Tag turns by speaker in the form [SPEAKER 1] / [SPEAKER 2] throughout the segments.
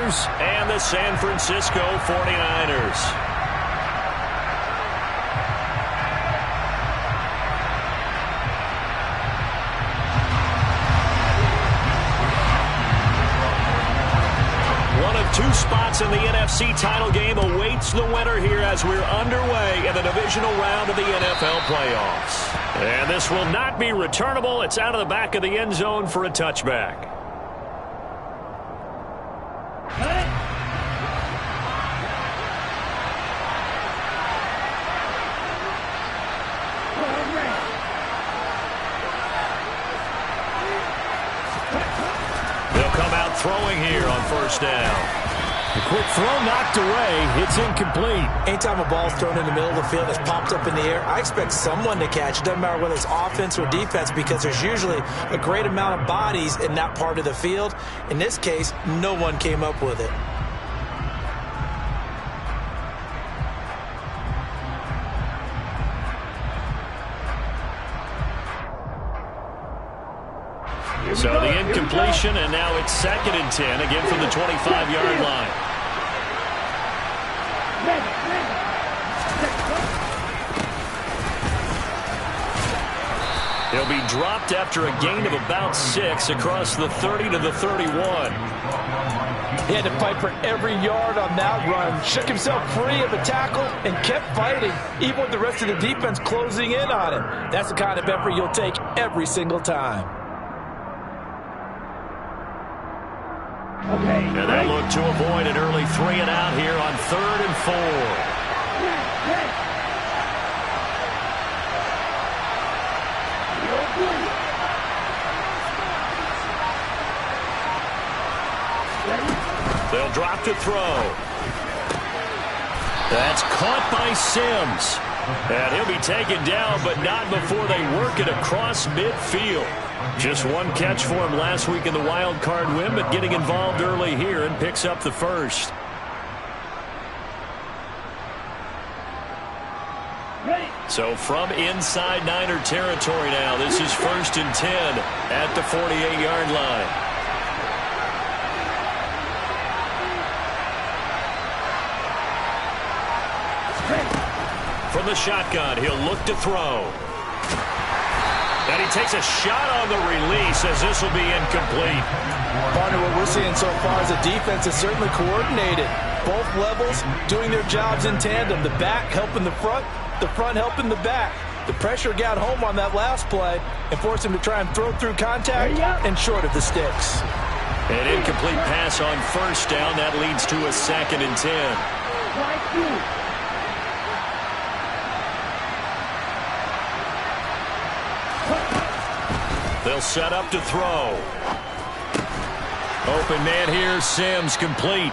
[SPEAKER 1] Niners and the San Francisco 49ers. Two spots in the NFC title game awaits the winner here as we're underway in the divisional round of the NFL playoffs. And this will not be returnable. It's out of the back of the end zone for a touchback. They'll come out throwing here on first down.
[SPEAKER 2] A quick throw knocked away. It's incomplete.
[SPEAKER 3] Anytime a ball's thrown in the middle of the field that's popped up in the air, I expect someone to catch. It doesn't matter whether it's offense or defense because there's usually a great amount of bodies in that part of the field. In this case, no one came up with it.
[SPEAKER 1] So the incompletion, and now it's 2nd and 10, again from the 25-yard line. He'll be dropped after a gain of about 6 across the 30 to the 31.
[SPEAKER 2] He had to fight for every yard on that run, shook himself free of a tackle, and kept fighting, even with the rest of the defense closing in on him. That's the kind of effort you'll take every single time.
[SPEAKER 1] And they look to avoid an early 3 and out here on 3rd and 4. They'll drop to throw. That's caught by Sims. And he'll be taken down, but not before they work it across midfield. Just one catch for him last week in the wild card win, but getting involved early here and picks up the first. So from inside Niner territory now, this is 1st and 10 at the 48-yard line. From the shotgun, he'll look to throw. And he takes a shot on the release as this will be incomplete.
[SPEAKER 3] Partner, what we're seeing so far is the defense is certainly coordinated. Both levels doing their jobs in tandem. The back helping the front helping the back. The pressure got home on that last play and forced him to try and throw through contact and short of the sticks.
[SPEAKER 1] An incomplete pass on first down. That leads to a 2nd and 10. They'll set up to throw. Open man here, Sims complete.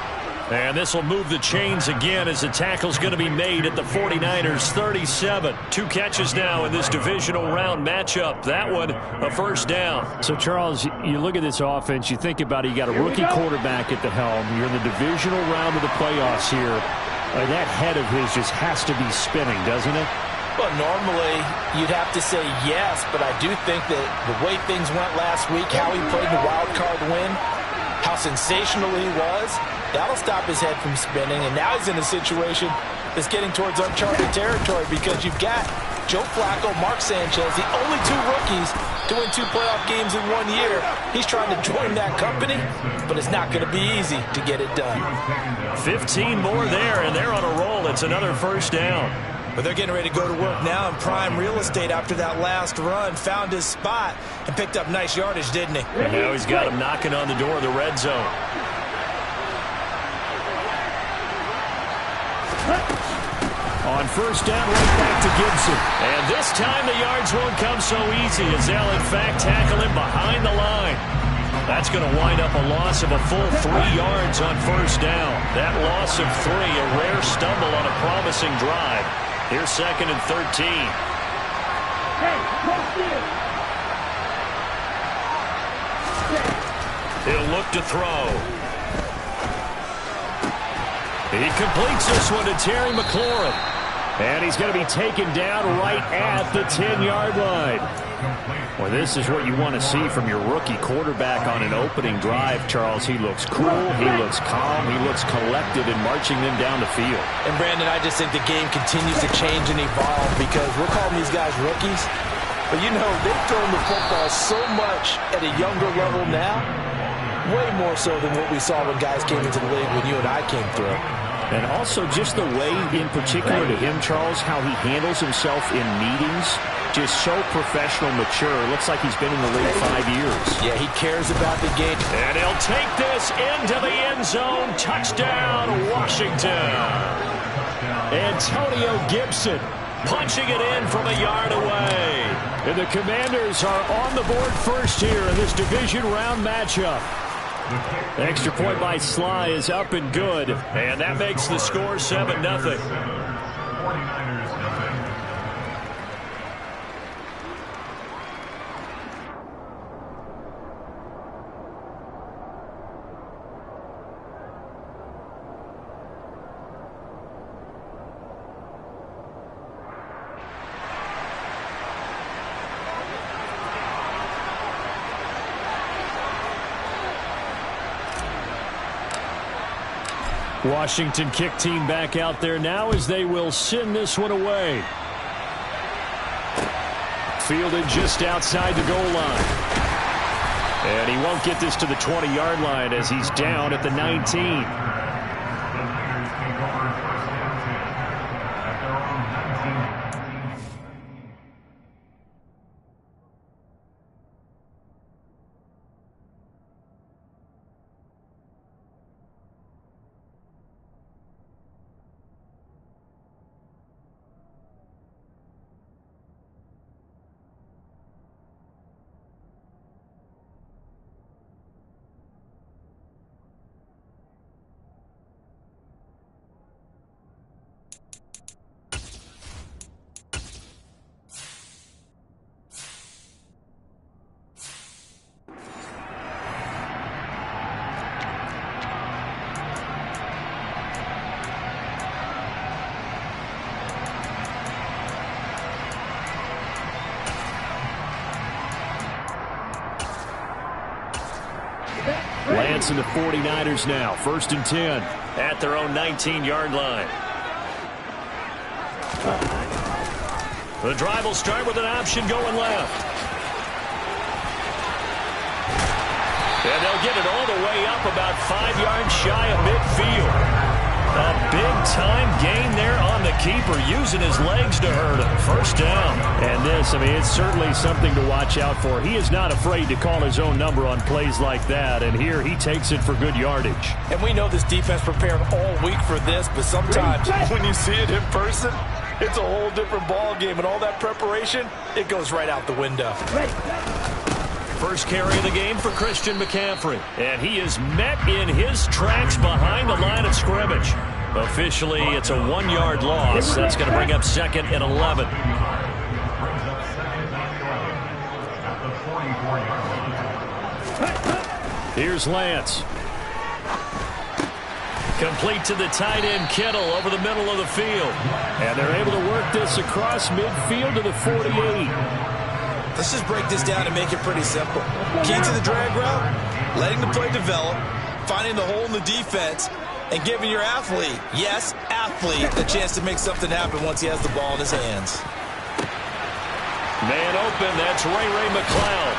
[SPEAKER 1] And this will move the chains again as the tackle's going to be made at the 49ers 37. 2 catches now in this divisional round matchup. That one, a first down.
[SPEAKER 2] So, Charles, you look at this offense, you think about it, you got a rookie quarterback at the helm. You're in the divisional round of the playoffs here. That head of his just has to be spinning, doesn't it?
[SPEAKER 3] Well, normally you'd have to say yes, but I do think that the way things went last week, how he played the wild card win, how sensational he was, that'll stop his head from spinning. And now he's in a situation that's getting towards uncharted territory because you've got Joe Flacco, Mark Sanchez, the only 2 rookies to win 2 playoff games in 1 year. He's trying to join that company, but it's not going to be easy to get it done.
[SPEAKER 1] 15 more there, and they're on a roll. It's another first down.
[SPEAKER 3] But they're getting ready to go to work now in prime real estate after that last run. Found his spot and picked up nice yardage, didn't he?
[SPEAKER 1] And now he's got him knocking on the door of the red zone.
[SPEAKER 2] On first down, right back to Gibson.
[SPEAKER 1] And this time the yards won't come so easy as they'll, in fact, tackle him behind the line. That's going to wind up a loss of a full 3 yards on first down. That loss of 3, a rare stumble on a promising drive. Here's 2nd and 13. He'll look to throw. He completes this one to Terry McLaurin. And he's going to be taken down right at the 10-yard line. Well, this is what you want to see from your rookie quarterback on an opening drive, Charles. He looks cool, he looks calm, he looks collected in marching them down the field.
[SPEAKER 3] And, Brandon, I just think the game continues to change and evolve because we're calling these guys rookies. But, you know, they've thrown the football so much at a younger level now, way more so than what we saw when guys came into the league when you and I came through.
[SPEAKER 1] And also just the way, in particular to him, Charles, how he handles himself in meetings. Just so professional, mature. Looks like he's been in the league 5 years.
[SPEAKER 3] Yeah, he cares about the game.
[SPEAKER 1] And he'll take this into the end zone. Touchdown, Washington. Antonio Gibson punching it in from a yard away. And the Commanders are on the board first here in this division round matchup. The extra point by Sly is up and good. And that makes the score 7-0. Washington kick team back out there now as they will send this one away. Fielded just outside the goal line. And he won't get this to the 20-yard line as he's down at the 19. Lance and the 49ers now. 1st and 10 at their own 19-yard line. The drive will start with an option going left. And they'll get it all the way up about 5 yards shy of midfield. A big-time gain there on the keeper, using his legs to hurt him. 1st down. And this, I mean, it's certainly something to watch out for. He is not afraid to call his own number on plays like that, and here he takes it for good yardage.
[SPEAKER 3] And we know this defense prepared all week for this, but sometimes when you see it in person, it's a whole different ball game, and all that preparation, it goes right out the window.
[SPEAKER 1] First carry of the game for Christian McCaffrey. And he is met in his tracks behind the line of scrimmage. Officially, it's a 1-yard loss. That's going to bring up 2nd and 11. Here's Lance. Complete to the tight end, Kittle, over the middle of the field. And they're able to work this across midfield to the 48.
[SPEAKER 3] Let's just break this down and make it pretty simple. Key to the drag route, letting the play develop, finding the hole in the defense, and giving your athlete, yes, athlete, a chance to make something happen once he has the ball in his hands.
[SPEAKER 1] Man open, that's Ray McCloud.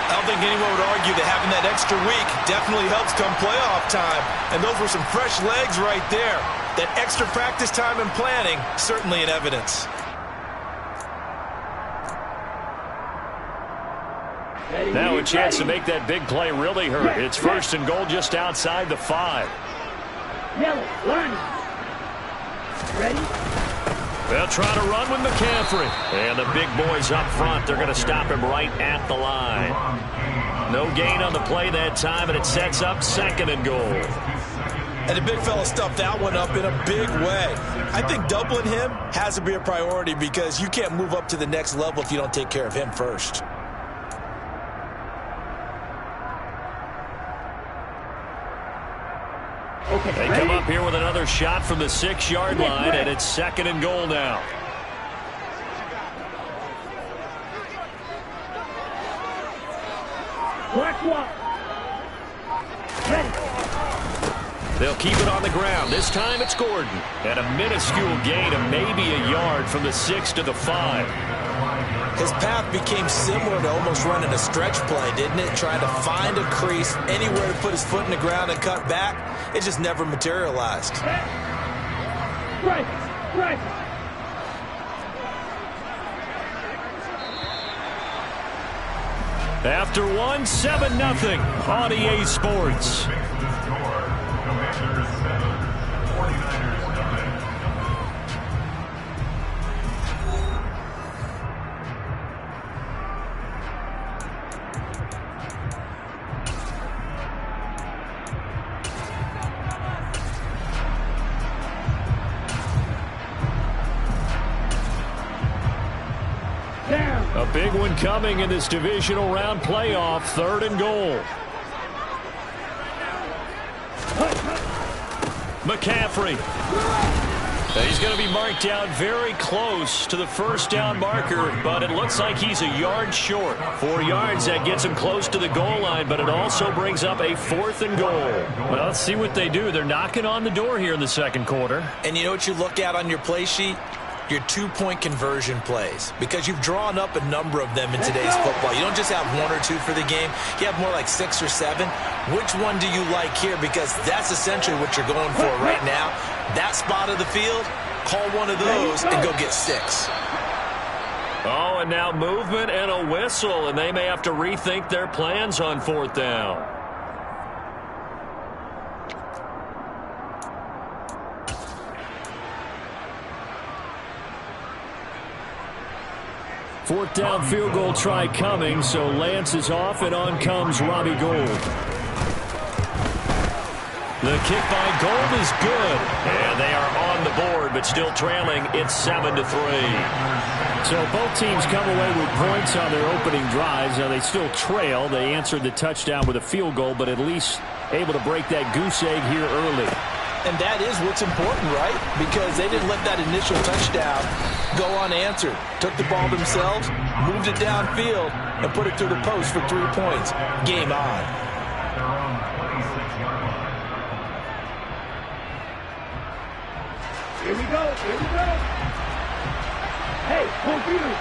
[SPEAKER 3] I don't think anyone would argue that having that extra week definitely helps come playoff time. And those were some fresh legs right there. That extra practice time and planning, certainly in evidence.
[SPEAKER 1] Now a chance to make that big play really hurt. It's 1st and goal just outside the 5.
[SPEAKER 4] Yellow, line. Ready?
[SPEAKER 1] They'll try to run with McCaffrey. And the big boys up front, they're going to stop him right at the line. No gain on the play that time, and it sets up 2nd and goal.
[SPEAKER 3] And the big fella stuffed that one up in a big way. I think doubling him has to be a priority because you can't move up to the next level if you don't take care of him first.
[SPEAKER 1] They come up here with another shot from the 6-yard line, and it's 2nd and goal now.
[SPEAKER 4] Black walk. Ready.
[SPEAKER 1] They'll keep it on the ground. This time it's Gordon. And a minuscule gain of maybe a yard from the 6 to the 5.
[SPEAKER 3] His path became similar to almost running a stretch play, didn't it? Trying to find a crease, anywhere to put his foot in the ground and cut back. It just never materialized.
[SPEAKER 4] Right. Right.
[SPEAKER 1] After one, 7-0 on EA Sports. A big one coming in this divisional round playoff, 3rd and goal. McCaffrey. He's going to be marked down very close to the first down marker, but it looks like he's a yard short. 4 yards, that gets him close to the goal line, but it also brings up a 4th and goal. Well, let's see what they do. They're knocking on the door here in the second quarter.
[SPEAKER 3] And you know what you look at on your play sheet? Your 2-point conversion plays, because you've drawn up a number of them in today's football. You don't just have 1 or 2 for the game. You have more like 6 or 7. Which one do you like here? Because that's essentially what you're going for right now. That spot of the field, call one of those and go get 6.
[SPEAKER 1] Oh, and now movement and a whistle, and they may have to rethink their plans on 4th down. Fourth down field goal try coming, so Lance is off, and on comes Robbie Gould. The kick by Gould is good, and they are on the board, but still trailing. It's 7-3. So both teams come away with points on their opening drives. Now they still trail. They answered the touchdown with a field goal, but at least able to break that goose egg here early.
[SPEAKER 3] And that is what's important, right? Because they didn't let that initial touchdown go unanswered. Took the ball themselves, moved it downfield, and put it through the post for 3 points. Game on.
[SPEAKER 4] Here we go. Here we go. Hey, computer.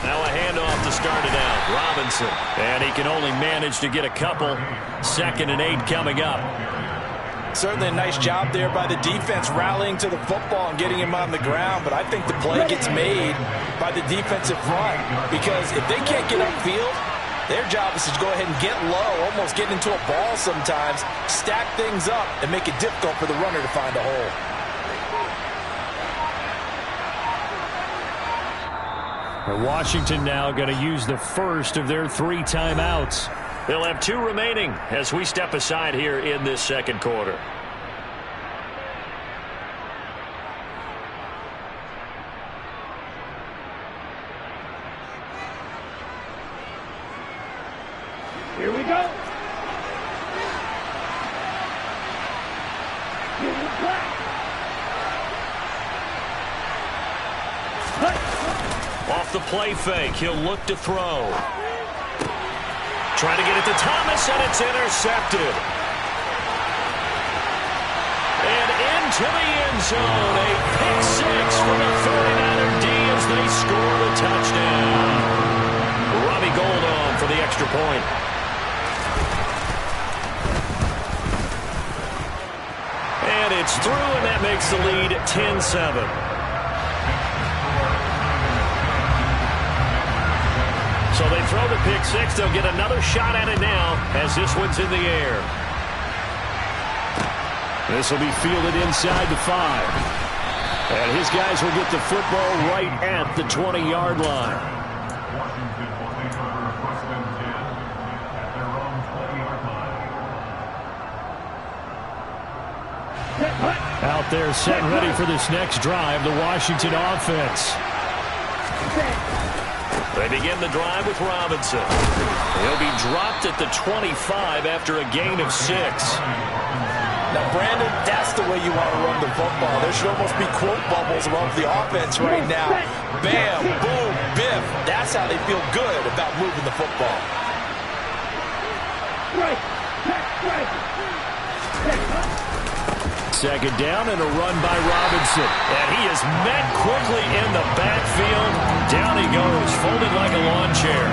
[SPEAKER 1] Now a handoff to start it out. Robinson. And he can only manage to get a couple. 2nd and 8 coming up.
[SPEAKER 3] Certainly a nice job there by the defense rallying to the football and getting him on the ground. But I think the play gets made by the defensive front. Because if they can't get upfield, their job is to go ahead and get low, almost get into a ball sometimes, stack things up, and make it difficult for the runner to find a hole.
[SPEAKER 1] Washington now going to use the first of their 3 timeouts. They'll have 2 remaining as we step aside here in this second quarter.
[SPEAKER 4] Here we go. Here we go.
[SPEAKER 1] Off the play fake, he'll look to throw. Trying to get it to Thomas, and it's intercepted. And into the end zone, a pick 6 for the 49er D as they score the touchdown. Robbie Gould on for the extra point. And it's through, and that makes the lead 10-7. So they throw the pick 6. They'll get another shot at it now as this one's in the air. This will be fielded inside the 5. And his guys will get the football right at the 20-yard line. Out there set and ready for this next drive, the Washington offense. They begin the drive with Robinson. He'll be dropped at the 25 after a gain of 6.
[SPEAKER 3] Now, Brandon, that's the way you want to run the football. There should almost be quote bubbles above the offense right now. Bam, boom, biff. That's how they feel good about moving the football.
[SPEAKER 1] Second down and a run by Robinson. And he is met quickly in the backfield. Down he goes, folded like a lawn chair.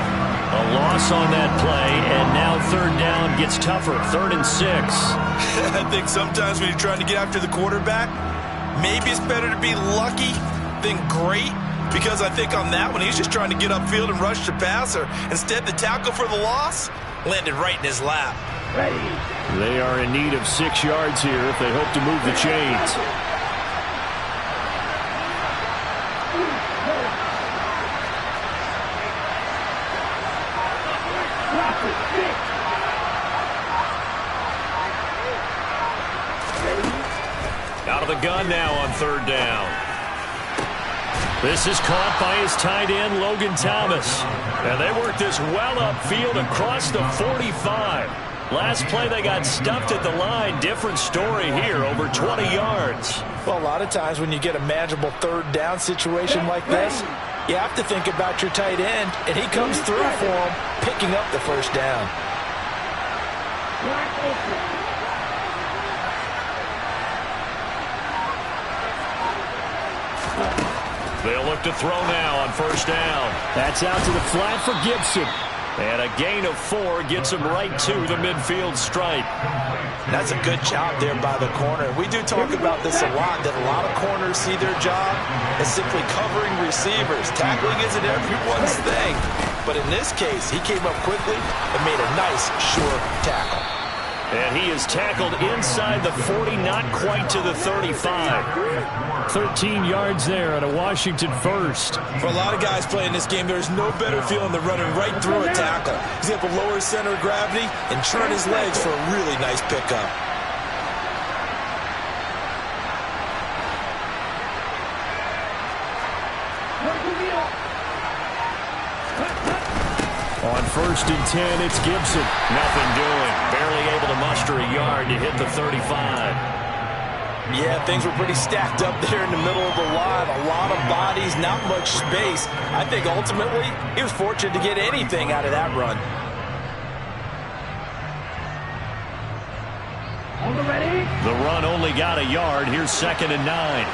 [SPEAKER 1] A loss on that play, and now third down gets tougher. 3rd and 6.
[SPEAKER 5] I think sometimes when you're trying to get after the quarterback, maybe it's better to be lucky than great. Because I think on that one, he's just trying to get upfield and rush the passer. Instead, the tackle for the loss landed right in his lap.
[SPEAKER 1] They are in need of 6 yards here if they hope to move the chains. Out of the gun now on 3rd down. This is caught by his tight end, Logan Thomas. And they work this well upfield across the 45. Last play they got stuffed at the line. Different story here, over 20 yards.
[SPEAKER 3] Well, a lot of times when you get a manageable 3rd down situation like this, you have to think about your tight end, and he comes through for him, picking up the 1st down.
[SPEAKER 1] They'll look to throw now on 1st down. That's out to the flat for Gibson. And a gain of 4 gets him right to the midfield stripe.
[SPEAKER 3] That's a good job there by the corner. We do talk about this a lot, that a lot of corners see their job as simply covering receivers. Tackling isn't everyone's thing. But in this case, he came up quickly and made a nice, sure tackle.
[SPEAKER 1] And he is tackled inside the 40, not quite to the 35. 13 yards there on a Washington first.
[SPEAKER 5] For a lot of guys playing this game, there's no better feeling than running right through a tackle. He's able to lower his center of gravity and turn his legs for a really nice pickup.
[SPEAKER 1] On 1st and 10, it's Gibson. Nothing doing. Barely able to muster a yard to hit the 35.
[SPEAKER 3] Yeah, things were pretty stacked up there in the middle of the line. A lot of bodies, not much space. I think ultimately he was fortunate to get anything out of that run.
[SPEAKER 1] The run only got a yard. Here's 2nd and 9.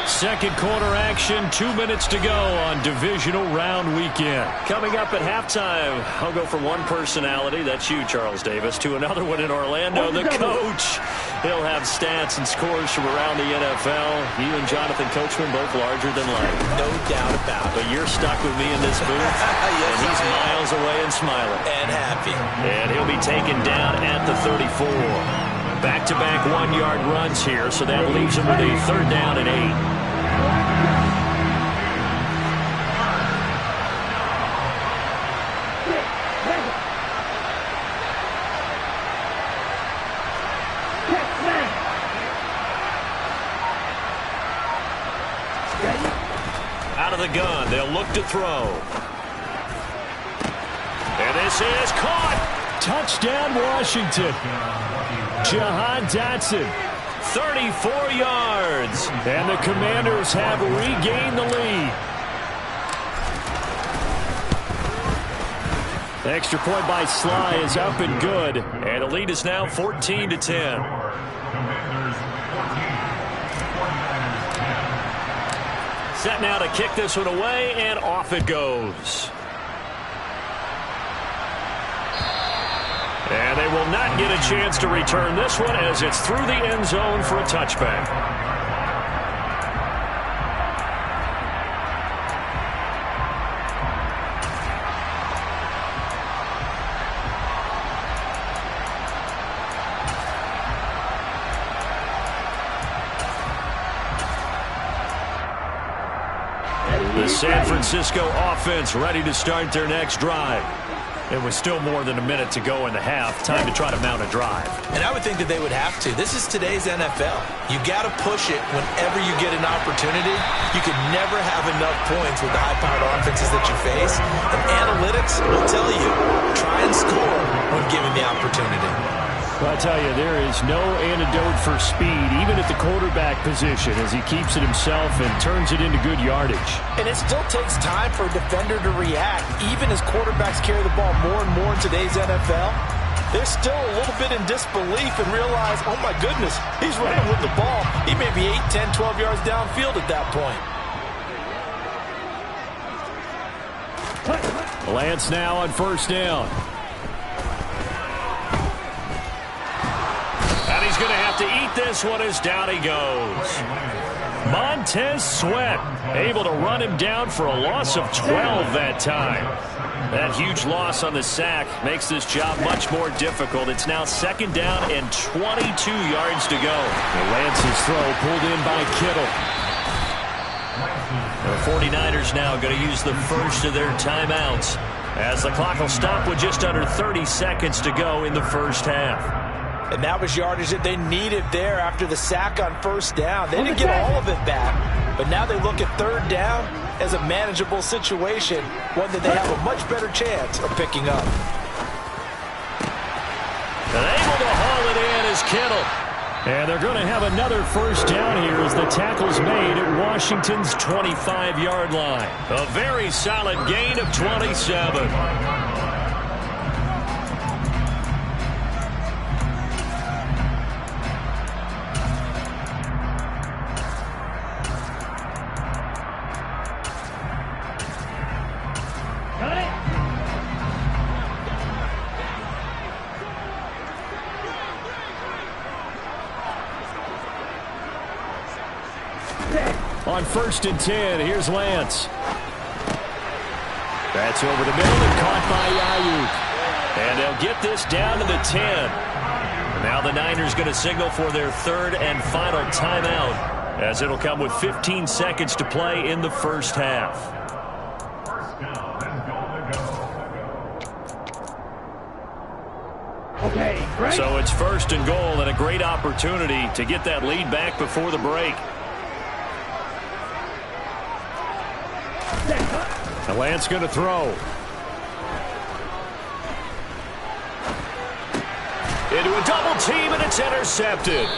[SPEAKER 1] Second quarter action, 2 minutes to go on divisional round weekend. Coming up at halftime, I'll go from one personality, that's you, Charles Davis, to another one in Orlando, the coach. He'll have stats and scores from around the NFL. You and Jonathan Coachman both larger than life.
[SPEAKER 3] No doubt about it.
[SPEAKER 1] But you're stuck with me in this booth,
[SPEAKER 3] yes,
[SPEAKER 1] and he's miles away and smiling.
[SPEAKER 3] And happy.
[SPEAKER 1] And he'll be taken down at the 34. Back-to-back 1-yard runs here, so that leaves him with a 3rd down and 8. Out of the gun, they'll look to throw. And this is caught. Touchdown, Washington. Jahan Dotson, 34 yards. And the Commanders have regained the lead. The extra point by Sly is up and good. And the lead is now 14-10. Set now to kick this one away, and off it goes. And they will not get a chance to return this one as it's through the end zone for a touchback. The San Francisco offense ready to start their next drive. It was still more than a minute to go in the half. Time to try to mount a drive.
[SPEAKER 3] And I would think that they would have to. This is today's NFL. You got to push it whenever you get an opportunity. You can never have enough points with the high-powered offenses that you face. And analytics will tell you, try try and score when given the opportunity.
[SPEAKER 1] Well, I tell you, there is no antidote for speed, even at the quarterback position, as he keeps it himself and turns it into good yardage.
[SPEAKER 3] And it still takes time for a defender to react, even as quarterbacks carry the ball more and more in today's NFL. They're still a little bit in disbelief and realize, oh my goodness, he's running with the ball. He may be 8, 10, 12 yards downfield at that point.
[SPEAKER 1] Lance now on first down. And he's going to have to eat this one as down he goes. Montez Sweat able to run him down for a loss of 12 that time. That huge loss on the sack makes this job much more difficult. It's now second down and 22 yards to go. Lance's throw pulled in by Kittle. The 49ers now going to use the first of their timeouts as the clock will stop with just under 30 seconds to go in the first half.
[SPEAKER 3] And that was yardage that they needed there after the sack on first down. They didn't get all of it back, but now they look at third down as a manageable situation, one that they have a much better chance of picking up.
[SPEAKER 1] And able to haul it in is Kittle. And they're going to have another first down here as the tackle's made at Washington's 25-yard line. A very solid gain of 27. On first and 10, here's Lance. That's over the middle and caught by Ayuk. And they'll get this down to the 10. And now the Niners going to signal for their third and final timeout, as it'll come with 15 seconds to play in the first half.
[SPEAKER 4] Okay, great.
[SPEAKER 1] So it's first and goal and a great opportunity to get that lead back before the break. And Lance going to throw. Into a double team, and it's intercepted.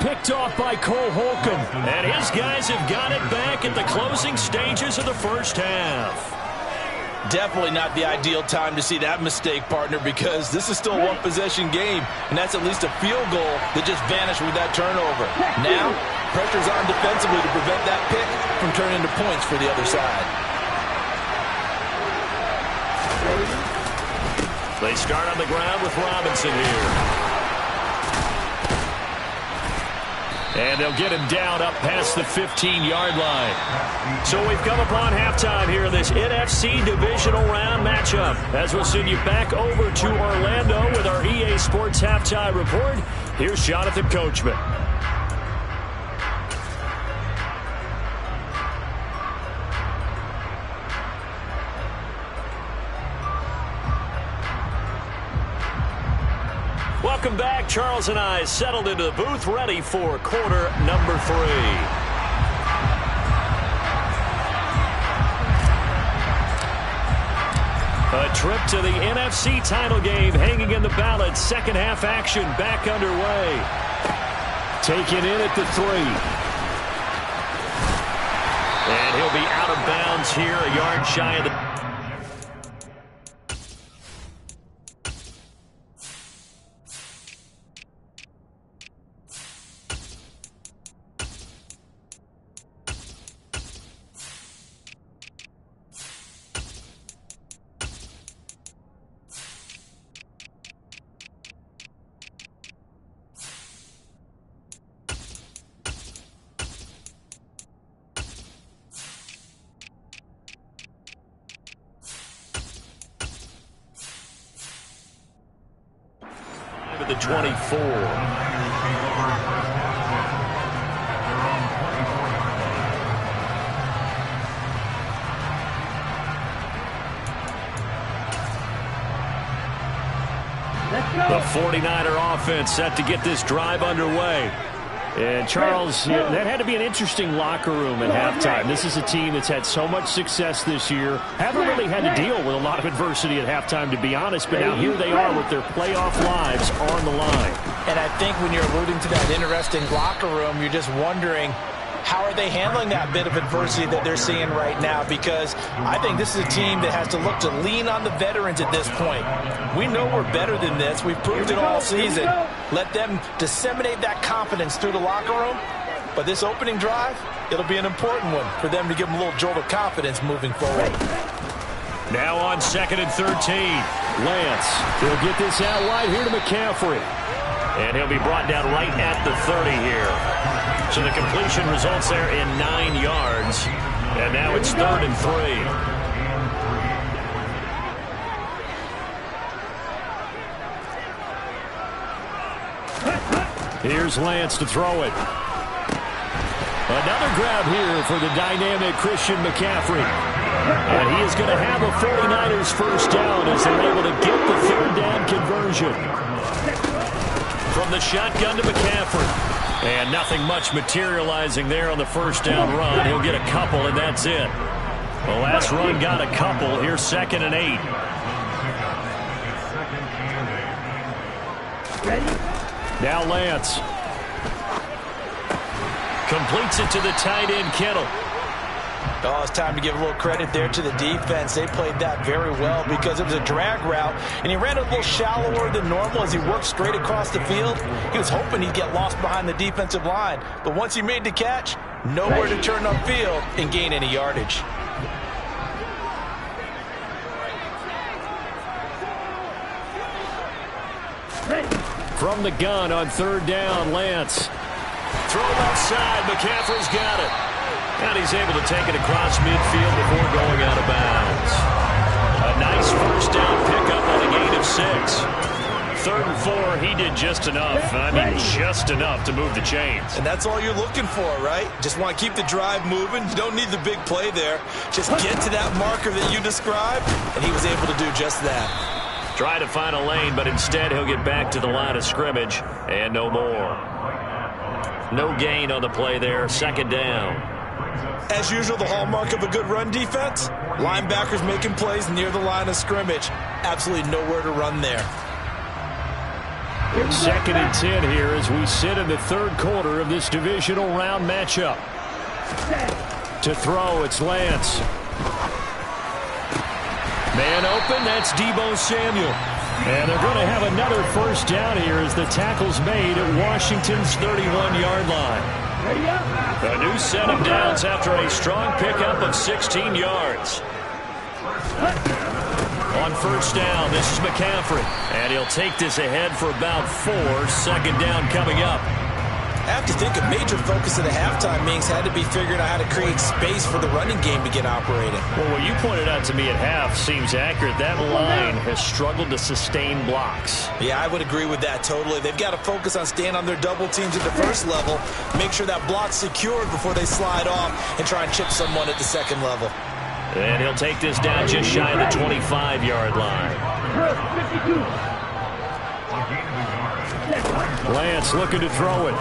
[SPEAKER 1] Picked off by Cole Holcomb. And his guys have got it back at the closing stages of the first half.
[SPEAKER 2] Definitely not the ideal time to see that mistake, partner, because this is still a one-possession game, and that's at least a field goal that just vanished with that turnover. Now, pressure's on defensively to prevent that pick from turning into points for the other side.
[SPEAKER 1] They start on the ground with Robinson here. And they'll get him down up past the 15-yard line. So we've come upon halftime here in this NFC Divisional Round matchup. As we'll send you back over to Orlando with our EA Sports Halftime Report, here's Jonathan Coachman. Welcome back. Charles and I settled into the booth, ready for quarter number 3. A trip to the NFC title game hanging in the balance. Second half action back underway. Taken in at the 3. And he'll be out of bounds here, a yard shy of the... the 24. The 49er offense set to get this drive underway. And, Charles, that had to be an interesting locker room at halftime. This is a team that's had so much success this year. Haven't really had to deal with a lot of adversity at halftime, to be honest. But now here they are with their playoff lives on the line.
[SPEAKER 3] And I think when you're alluding to that interesting locker room, you're just wondering, how are they handling that bit of adversity that they're seeing right now? Because I think this is a team that has to look to lean on the veterans at this point. We know we're better than this. We've proved it all season. Let them disseminate that confidence through the locker room. But this opening drive, it'll be an important one for them to give them a little jolt of confidence moving forward.
[SPEAKER 1] Now on 2nd and 13. Lance, he'll get this out wide here to McCaffrey. And he'll be brought down right at the 30 here. So the completion results there in 9 yards. And now it's 3rd and 3. Here's Lance to throw it. Another grab here for the dynamic Christian McCaffrey. And he is going to have a 49ers first down as they're able to get the 3rd down conversion. From the shotgun to McCaffrey. And nothing much materializing there on the first down run. He'll get a couple, and that's it. The last run got a couple. Here's 2nd and 8. Now Lance. Completes it to the tight end, Kittle.
[SPEAKER 3] Oh, it's time to give a little credit there to the defense. They played that very well because it was a drag route, and he ran a little shallower than normal as he worked straight across the field. He was hoping he'd get lost behind the defensive line, but once he made the catch, nowhere to turn upfield and gain any yardage.
[SPEAKER 1] From the gun on 3rd down, Lance. Throw left side, McCaffrey's got it. And he's able to take it across midfield before going out of bounds. A nice first down pickup on a gain of 6. 3rd and 4, he did just enough. I mean, just enough to move the chains.
[SPEAKER 5] And that's all you're looking for, right? Just want to keep the drive moving. You don't need the big play there. Just get to that marker that you described, and he was able to do just that.
[SPEAKER 1] Try to find a lane, but instead he'll get back to the line of scrimmage, and no more. No gain on the play there, 2nd down.
[SPEAKER 5] As usual, the hallmark of a good run defense, linebackers making plays near the line of scrimmage. Absolutely nowhere to run there.
[SPEAKER 1] 2nd and 10 here as we sit in the 3rd quarter of this divisional round matchup. To throw, it's Lance. Man open, that's Deebo Samuel. And they're going to have another first down here as the tackle's made at Washington's 31-yard line. A new set of downs after a strong pickup of 16 yards. On first down, this is McCaffrey. And he'll take this ahead for about 4. 2nd down coming up.
[SPEAKER 3] I have to think a major focus of the halftime meetings had to be figuring out how to create space for the running game to get operating.
[SPEAKER 1] Well, what you pointed out to me at half seems accurate. That line has struggled to sustain blocks.
[SPEAKER 3] Yeah, I would agree with that totally. They've got to focus on staying on their double teams at the first level, make sure that block's secured before they slide off and try and chip someone at the 2nd level.
[SPEAKER 1] And he'll take this down just shy of the 25-yard line. Lance looking to throw it.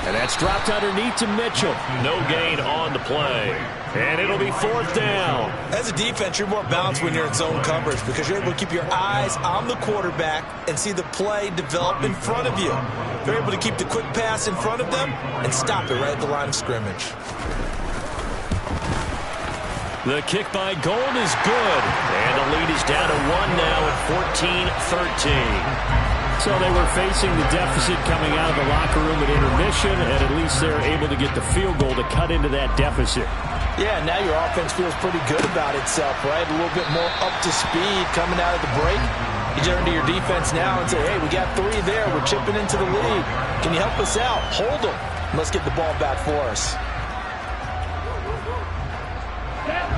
[SPEAKER 1] And that's dropped underneath to Mitchell. No gain on the play. And it'll be 4th down.
[SPEAKER 3] As a defense, you're more balanced when you're in zone coverage because you're able to keep your eyes on the quarterback and see the play develop in front of you. You're able to keep the quick pass in front of them and stop it right at the line of scrimmage.
[SPEAKER 1] The kick by Gold is good. And the lead is down to 1 now at 14-13. So they were facing the deficit coming out of the locker room at intermission, and at least they're able to get the field goal to cut into that deficit.
[SPEAKER 3] Yeah, now your offense feels pretty good about itself, right? A little bit more up to speed coming out of the break. You turn to your defense now and say, hey, we got 3 there. We're chipping into the lead. Can you help us out? Hold them. Let's get the ball back for us.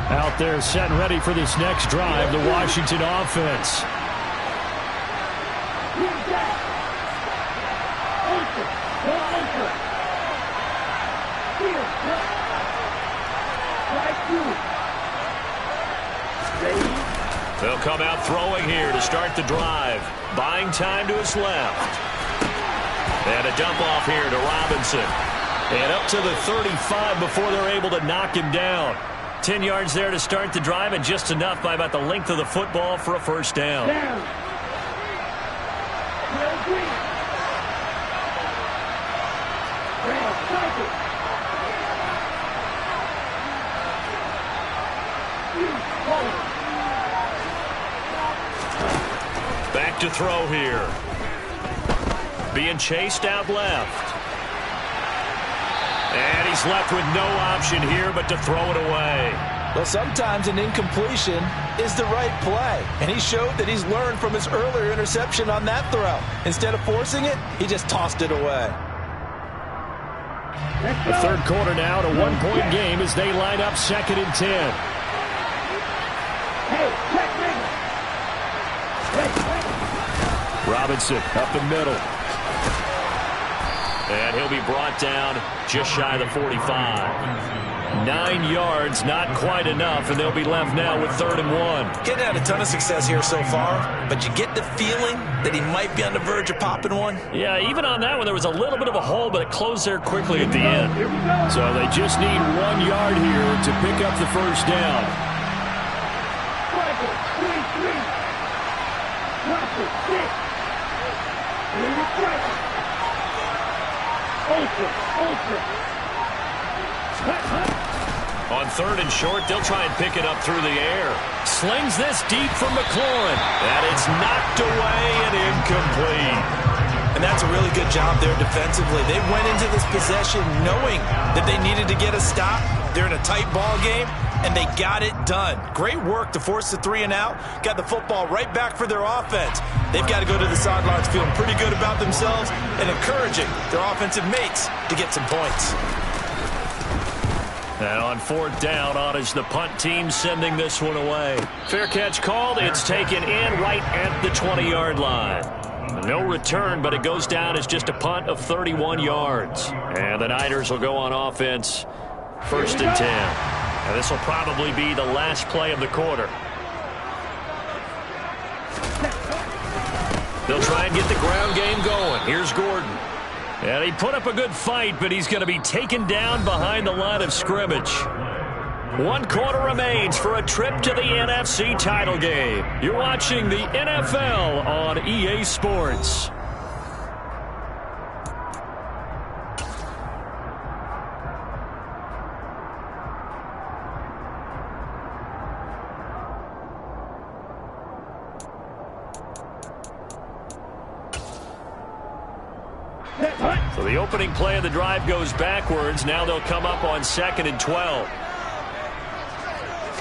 [SPEAKER 1] Out there set and ready for this next drive, the Washington offense. They'll come out throwing here to start the drive. Buying time to his left. And a dump off here to Robinson. And up to the 35 before they're able to knock him down. 10 yards there to start the drive, and just enough by about the length of the football for a first down. Back to throw here. Being chased out left. And he's left with no option here but to throw it away.
[SPEAKER 2] Well, sometimes an incompletion is the right play. And he showed that he's learned from his earlier interception on that throw. Instead of forcing it, he just tossed it away.
[SPEAKER 1] The third quarter now, a one-point game as they line up 2nd and 10. Robinson up the middle. And he'll be brought down just shy of the 45. 9 yards, not quite enough, and they'll be left now with 3rd and 1.
[SPEAKER 3] Getting had a ton of success here so far, but you get the feeling that he might be on the verge of popping one.
[SPEAKER 1] Yeah, even on that one, there was a little bit of a hole, but it closed there quickly at the end. So they just need 1 yard here to pick up the first down. On 3rd and short, they'll try and pick it up through the air. Slings this deep from McLaurin. And it's knocked away and incomplete.
[SPEAKER 3] And that's a really good job there defensively. They went into this possession knowing that they needed to get a stop. They're in a tight ball game, and they got it done. Great work to force the 3 and out. Got the football right back for their offense. They've got to go to the sidelines feeling pretty good about themselves and encouraging their offensive mates to get some points.
[SPEAKER 1] And on 4th down, on is the punt team sending this one away. Fair catch called. It's taken in right at the 20-yard line. No return, but it goes down as just a punt of 31 yards. And the Niners will go on offense, 1st and 10. And this will probably be the last play of the quarter. They'll try and get the ground game going. Here's Gordon. And he put up a good fight, but he's going to be taken down behind the line of scrimmage. 1 quarter remains for a trip to the NFC title game. You're watching the NFL on EA Sports. So the opening play of the drive goes backwards. Now they'll come up on 2nd and 12.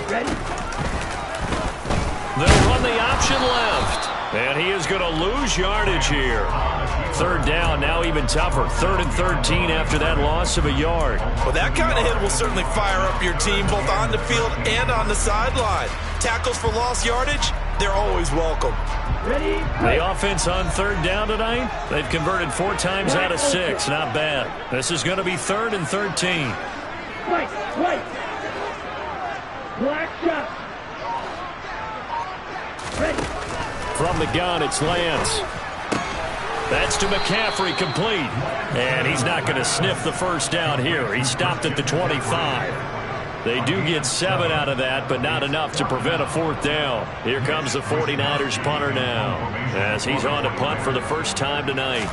[SPEAKER 4] Ready?
[SPEAKER 1] They'll run the option left. And he is going to lose yardage here. 3rd down, now even tougher. 3rd and 13 after that loss of a yard.
[SPEAKER 5] Well, that kind of hit will certainly fire up your team both on the field and on the sideline. Tackles for lost yardage, they're always welcome.
[SPEAKER 4] Ready?
[SPEAKER 1] The offense on 3rd down tonight, they've converted 4 times out of 6. Not bad. This is going to be 3rd and 13.
[SPEAKER 4] White. Black shot. Ready.
[SPEAKER 1] From the gun, it's Lance. That's to McCaffrey, complete. And he's not going to sniff the first down here. He stopped at the 25. They do get 7 out of that, but not enough to prevent a 4th down. Here comes the 49ers punter now, as he's on to punt for the first time tonight.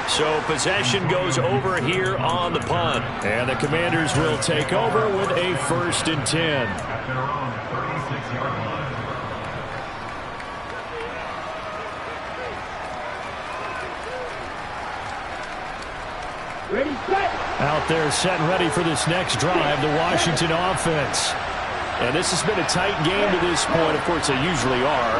[SPEAKER 1] So possession goes over here on the punt. And the Commanders will take over with a 1st and 10.
[SPEAKER 4] Ready, set.
[SPEAKER 1] Out there set and ready for this next drive, the Washington offense. And this has been a tight game to this point. Of course, they usually are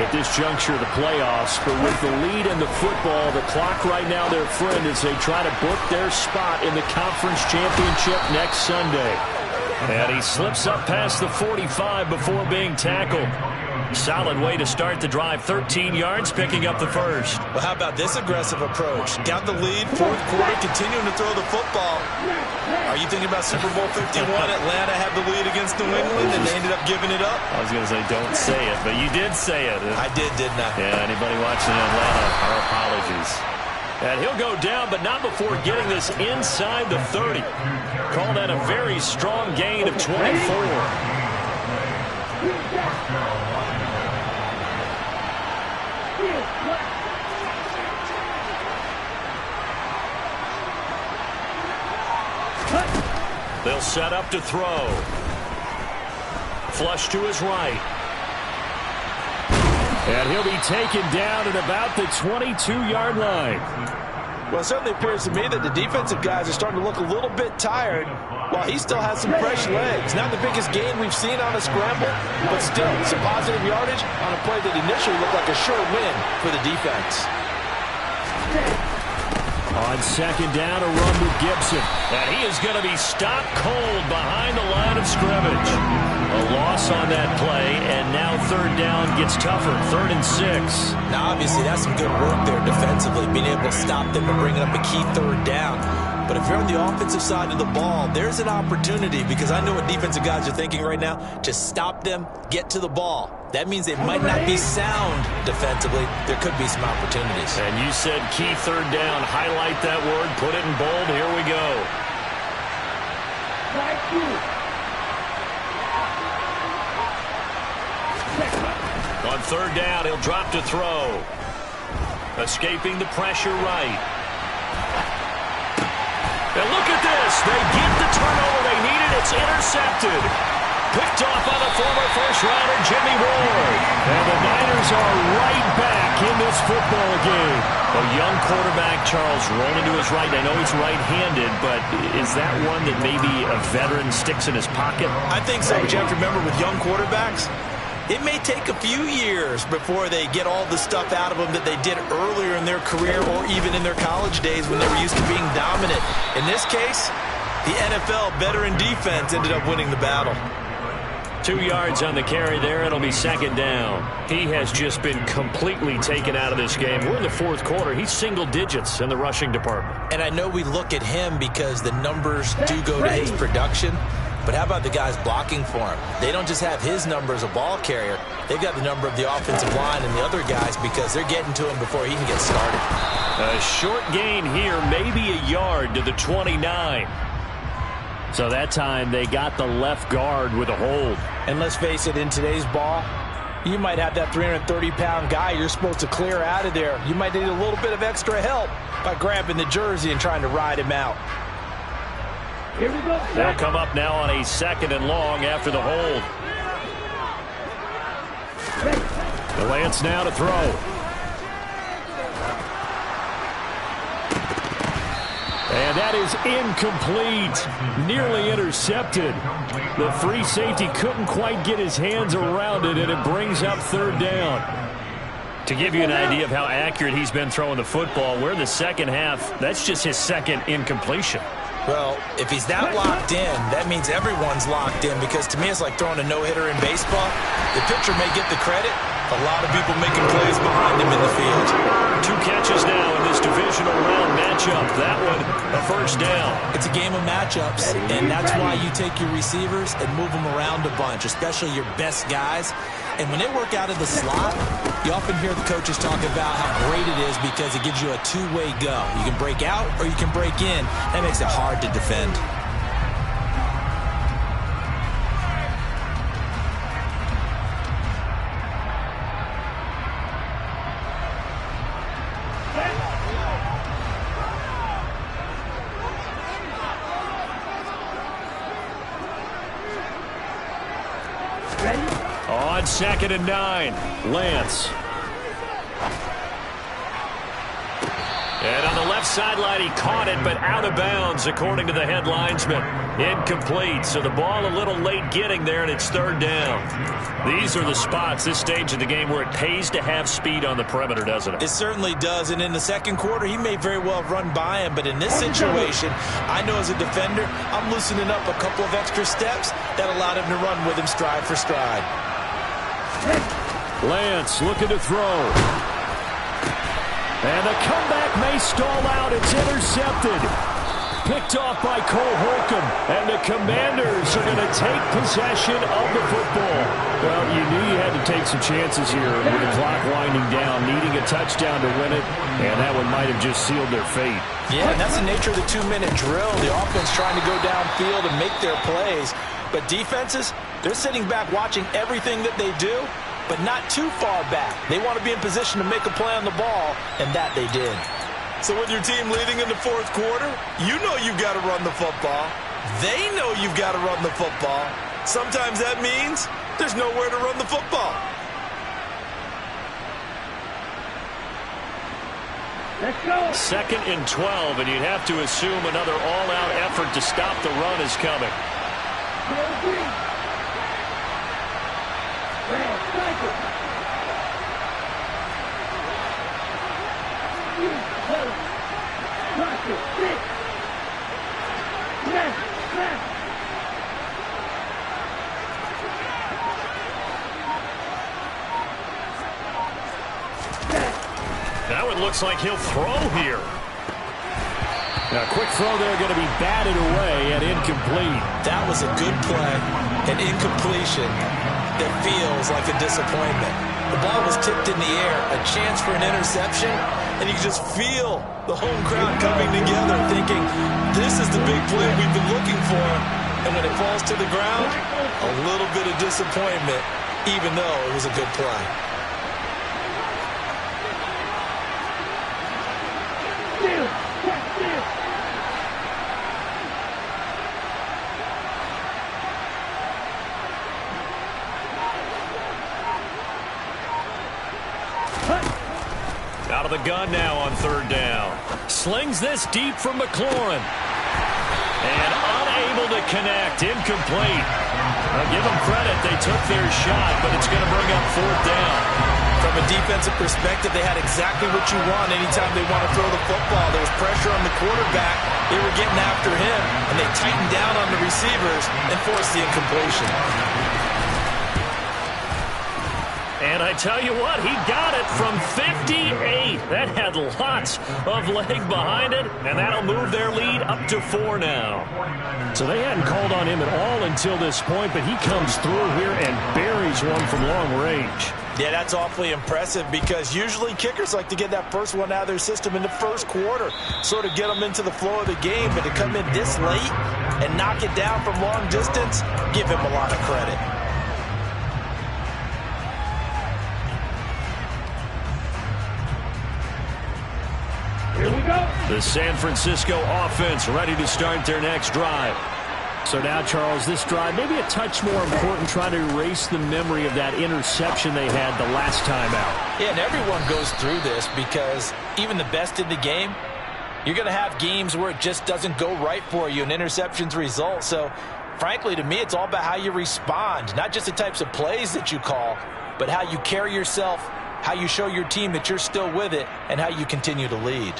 [SPEAKER 1] at this juncture of the playoffs. But with the lead in the football, the clock right now, their friend, as they try to book their spot in the conference championship next Sunday. And he slips up past the 45 before being tackled. Solid way to start the drive. 13 yards, picking up the first.
[SPEAKER 5] Well, how about this aggressive approach? Got the lead, fourth quarter, continuing to throw the football. Are you thinking about Super Bowl 51? Atlanta had the lead against New England, and they ended up giving it up?
[SPEAKER 1] I was going to say, don't say it, but you did say it.
[SPEAKER 5] I didn't I?
[SPEAKER 1] Yeah, anybody watching Atlanta, our apologies. And he'll go down, but not before getting this inside the 30. Call that a very strong gain of 24. They'll set up to throw. Flush to his right. And he'll be taken down at about the 22-yard line.
[SPEAKER 2] Well, it certainly appears to me that the defensive guys are starting to look a little bit tired while he still has some fresh legs. Not the biggest gain we've seen on a scramble, but still some positive yardage on a play that initially looked like a sure win for the defense.
[SPEAKER 1] On second down, a run with Gibson. And he is going to be stopped cold behind the line of scrimmage. A loss on that play, and now third down gets tougher. 3rd and 6.
[SPEAKER 3] Now, obviously, that's some good work there defensively, being able to stop them and bringing up a key third down. But if you're on the offensive side of the ball, there's an opportunity, because I know what defensive guys are thinking right now. Just stop them, get to the ball. That means they might not be sound defensively. There could be some opportunities.
[SPEAKER 1] And you said key third down. Highlight that word. Put it in bold. Here we go. On third down, he'll drop to throw. Escaping the pressure right. And look at this. They get the turnover they needed. It's intercepted. Picked off by the former first-rounder, Jimmy Ward. And the Niners are right back in this football game. A young quarterback, Charles, rolling to his right. I know he's right-handed, but is that one that maybe a veteran sticks in his pocket?
[SPEAKER 5] I think so, but you have to remember with young quarterbacks, it may take a few years before they get all the stuff out of them that they did earlier in their career or even in their college days when they were used to being dominant. In this case, the NFL veteran defense ended up winning the battle.
[SPEAKER 1] 2 yards on the carry there. It'll be second down. He has just been completely taken out of this game. We're in the fourth quarter. He's single digits in the rushing department.
[SPEAKER 3] And I know we look at him because the numbers do go to his production. But how about the guys blocking for him? They don't just have his number as a ball carrier. They've got the number of the offensive line and the other guys because they're getting to him before he can get started.
[SPEAKER 1] A short gain here, maybe a yard to the 29. So that time they got the left guard with a hold.
[SPEAKER 2] And let's face it, in today's ball, you might have that 330-pound guy you're supposed to clear out of there. You might need a little bit of extra help by grabbing the jersey and trying to ride him out.
[SPEAKER 4] Here we go.
[SPEAKER 1] They'll come up now on a second and long after the hold. The Lance now to throw. And that is incomplete. Nearly intercepted. The free safety couldn't quite get his hands around it, and it brings up third down. To give you an idea of how accurate he's been throwing the football, we're in the second half. That's just his second incompletion.
[SPEAKER 3] Well, if he's that locked in, that means everyone's locked in, because to me it's like throwing a no-hitter in baseball. The pitcher may get the credit. A lot of people making plays behind him in the field.
[SPEAKER 1] 2 catches now in this divisional round matchup. That one, a first down.
[SPEAKER 3] It's a game of matchups, and that's why you take your receivers and move them around a bunch, especially your best guys. And when they work out of the slot, you often hear the coaches talk about how great it is because it gives you a two-way go. You can break out or you can break in. That makes it hard to defend.
[SPEAKER 1] On 2nd and 9, Lance. And on the left sideline, he caught it, but out of bounds, according to the head linesman. Incomplete, so the ball a little late getting there, and it's third down. These are the spots, this stage of the game, where it pays to have speed on the perimeter, doesn't it?
[SPEAKER 3] It certainly does, and in the second quarter, he may very well have run by him, but in this situation, I know as a defender, I'm loosening up a couple of extra steps that allowed him to run with him stride for stride.
[SPEAKER 1] Lance looking to throw. And the comeback may stall out. It's intercepted. Picked off by Cole Holcomb. And the Commanders are going to take possession of the football. Well, you knew you had to take some chances here with the clock winding down, needing a touchdown to win it, and that one might have just sealed their fate.
[SPEAKER 3] Yeah, and that's the nature of the 2-minute drill. The offense trying to go downfield and make their plays. But defenses, they're sitting back watching everything that they do, but not too far back. They want to be in position to make a play on the ball, and that they did.
[SPEAKER 5] So with your team leading in the fourth quarter, you know you've got to run the football. They know you've got to run the football. Sometimes that means there's nowhere to run the football.
[SPEAKER 4] Let's go.
[SPEAKER 1] 2nd and 12, and you'd have to assume another all-out effort to stop the run is coming. Now it looks like he'll throw here. Now, quick throw there, going to be batted away and incomplete.
[SPEAKER 3] That was a good play, an incompletion that feels like a disappointment. The ball was tipped in the air, a chance for an interception, and you just feel the home crowd coming together thinking, this is the big play we've been looking for. And when it falls to the ground, a little bit of disappointment, even though it was a good play.
[SPEAKER 1] Out of the gun now on 3rd down. Slings this deep from McLaurin. And unable to connect. Incomplete. I'll give them credit. They took their shot, but it's going to bring up 4th down.
[SPEAKER 3] From a defensive perspective, they had exactly what you want anytime they want to throw the football. There was pressure on the quarterback. They were getting after him, and they tightened down on the receivers and forced the incompletion.
[SPEAKER 1] And I tell you what, he got it from 58. That had lots of leg behind it, and that'll move their lead up to 4 now. So they hadn't called on him at all until this point, but he comes through here and buries one from long range.
[SPEAKER 3] Yeah, that's awfully impressive because usually kickers like to get that first one out of their system in the first quarter, sort of get them into the flow of the game, but to come in this late and knock it down from long distance, give him a lot of credit.
[SPEAKER 4] Here we go.
[SPEAKER 1] The San Francisco offense ready to start their next drive. So now, Charles, this drive maybe a touch more important, trying to erase the memory of that interception they had the last time out.
[SPEAKER 3] Yeah, and everyone goes through this because even the best in the game, you're going to have games where it just doesn't go right for you and interceptions result. So, frankly, to me, it's all about how you respond, not just the types of plays that you call, but how you carry yourself, how you show your team that you're still with it, and how you continue to lead.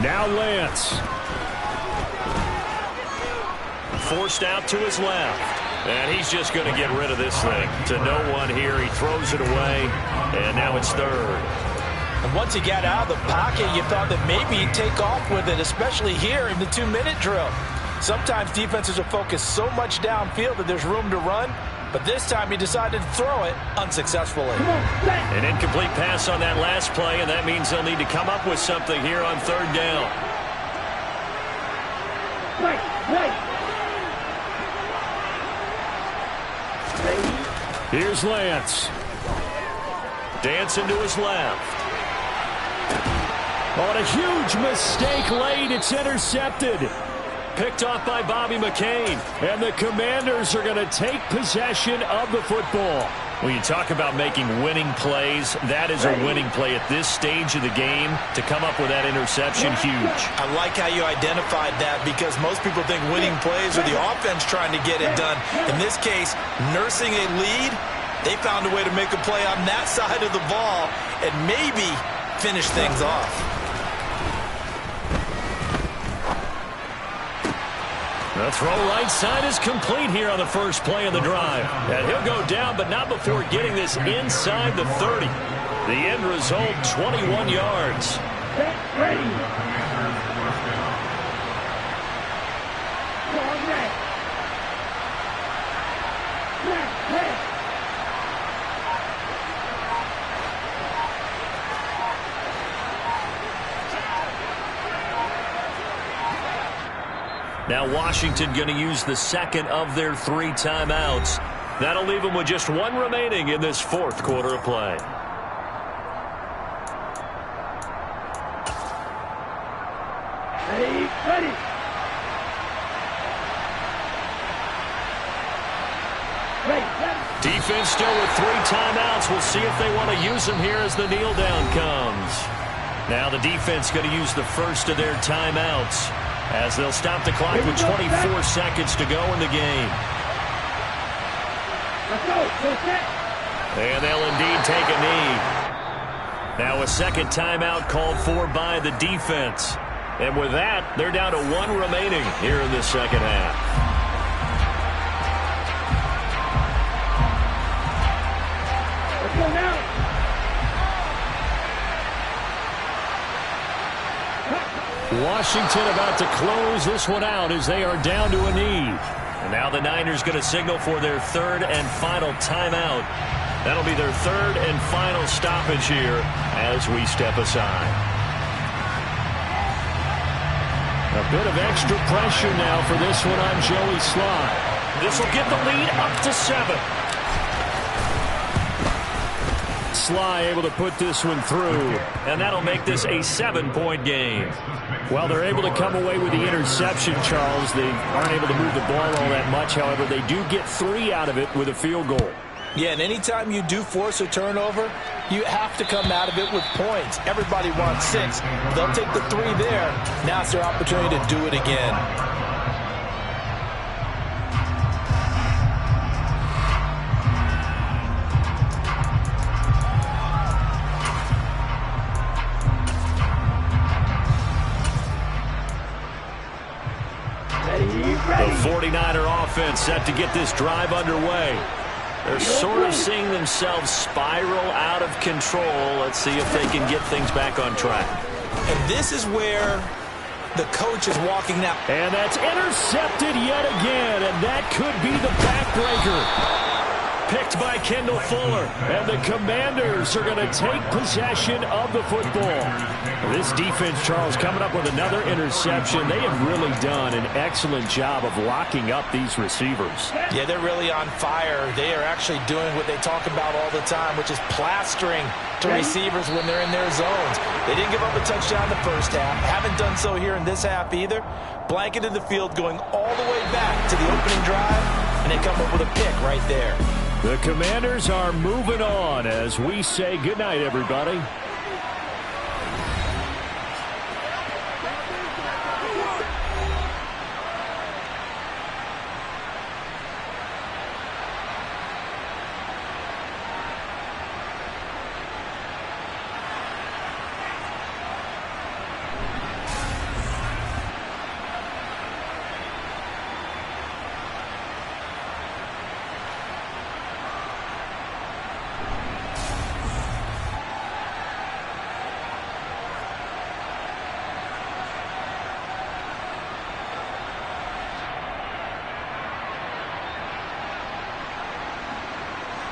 [SPEAKER 1] Now Lance. Forced out to his left. And he's just going to get rid of this thing. To no one here. He throws it away. And now it's 3rd.
[SPEAKER 3] And once he got out of the pocket, you thought that maybe he'd take off with it, especially here in the 2-minute drill. Sometimes defenses are focused so much downfield that there's room to run. But this time he decided to throw it unsuccessfully.
[SPEAKER 1] An incomplete pass on that last play, and that means they'll need to come up with something here on 3rd down. Here's Lance. Dancing to his left. On a huge mistake late, it's intercepted. Picked off by Bobby McCain. And the Commanders are going to take possession of the football. When you talk about making winning plays, that is a winning play at this stage of the game. To come up with that interception, huge.
[SPEAKER 5] I like how you identified that because most people think winning plays are the offense trying to get it done. In this case, nursing a lead, they found a way to make a play on that side of the ball and maybe finish things off.
[SPEAKER 1] The throw right side is complete here on the first play of the drive. And he'll go down, but not before getting this inside the 30. The end result, 21 yards.
[SPEAKER 4] Get ready.
[SPEAKER 1] Now Washington going to use the second of their 3 timeouts. That'll leave them with just 1 remaining in this fourth quarter of play.
[SPEAKER 4] Ready.
[SPEAKER 1] Defense still with 3 timeouts. We'll see if they want to use them here as the kneel down comes. Now the defense going to use the first of their timeouts, as they'll stop the clock with 24 seconds to go in the game.
[SPEAKER 4] Let's go.
[SPEAKER 1] And they'll indeed take a knee. Now a second timeout called for by the defense. And with that, they're down to 1 remaining here in the second half.
[SPEAKER 4] Let's go now.
[SPEAKER 1] Washington about to close this one out as they are down to a knee. And now the Niners going to signal for their 3rd and final timeout. That'll be their 3rd and final stoppage here as we step aside. A bit of extra pressure now for this one on Joey Sly. This will get the lead up to 7. Sly able to put this one through, and that'll make this a 7-point game. Well, they're able to come away with the interception, Charles. They aren't able to move the ball all that much. However, they do get 3 out of it with a field goal.
[SPEAKER 2] Yeah, and anytime you do force a turnover, you have to come out of it with points. Everybody wants 6. They'll take the 3 there. Now it's their opportunity to do it again.
[SPEAKER 1] The 49er offense set to get this drive underway. They're sort of seeing themselves spiral out of control. Let's see if they can get things back on track.
[SPEAKER 2] And this is where the coach is walking now.
[SPEAKER 1] And that's intercepted yet again, and that could be the backbreaker. Picked by Kendall Fuller, and the Commanders are going to take possession of the football. This defense, Charles, coming up with another interception. They have really done an excellent job of locking up these receivers.
[SPEAKER 2] Yeah, they're really on fire. They are actually doing what they talk about all the time, which is plastering to receivers when they're in their zones. They didn't give up a touchdown the first half. Haven't done so here in this half either. Blanketed the field going all the way back to the opening drive, and they come up with a pick right there.
[SPEAKER 1] The Commanders are moving on as we say goodnight, everybody.